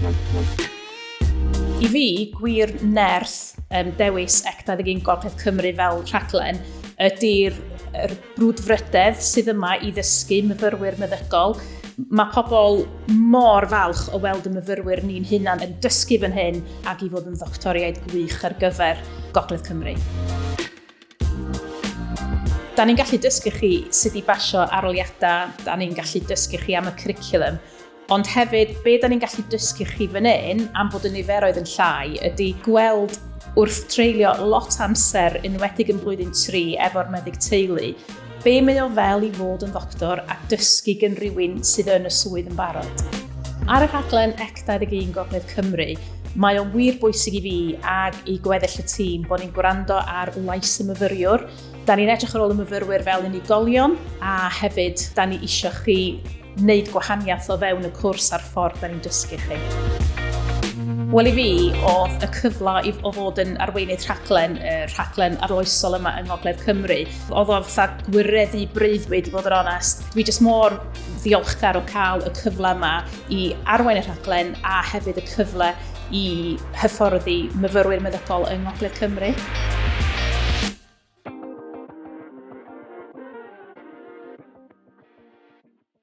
I fi, gwir nerth dewis Ec-21 Gogledd Cymru fel rhaglen ydy'r brwdfrydedd sydd yma i ddysgu myfyrwyr meddygol. Mae pobl mor falch o weld y myfyrwyr ni'n hunan yn dysgu fan hyn ac i fod yn ddoctoriaid gwych ar gyfer Gogledd Cymru. Da ni'n gallu dysgu chi sut i basio aroliadau, da ni'n gallu dysgu chi am y cwricwlwm, ond hefyd, be da ni'n gallu dysgu chi fan hyn am bod y niferoedd yn llai ydy gweld wrth treulio lot amser enwedig yn blwyddyn 3 efo'r meddyg teulu, be mae o fel i fod yn ddoctor a dysgu gan rywun sydd yn y swydd yn barod. Ar y rhaglen Ec-21 Gogledd Cymru, mae o'n wir bwysig i fi ag i gweddill y tîm bod ni'n gwrando ar lais y myfyriwr. Da ni'n edrych ar ôl y myfyrwyr fel unigolion a hefyd da ni isio chi wneud gwahaniaeth o fewn y cwrs a'r ffordd da ni'n dysgu chi. Wel i fi, oedd y cyfle o fod yn arweinydd rhaglen, rhaglen arloesol yma yng Ngogledd Cymru. Oedd o fatha gwireddu breuddwyd, i fod yn onest. Dwi jyst mor ddiolchgar o cael y cyfle yma i arwain y rhaglen a hefyd y cyfle i hyfforddi myfyrwyr meddygol yng Ngogledd Cymru.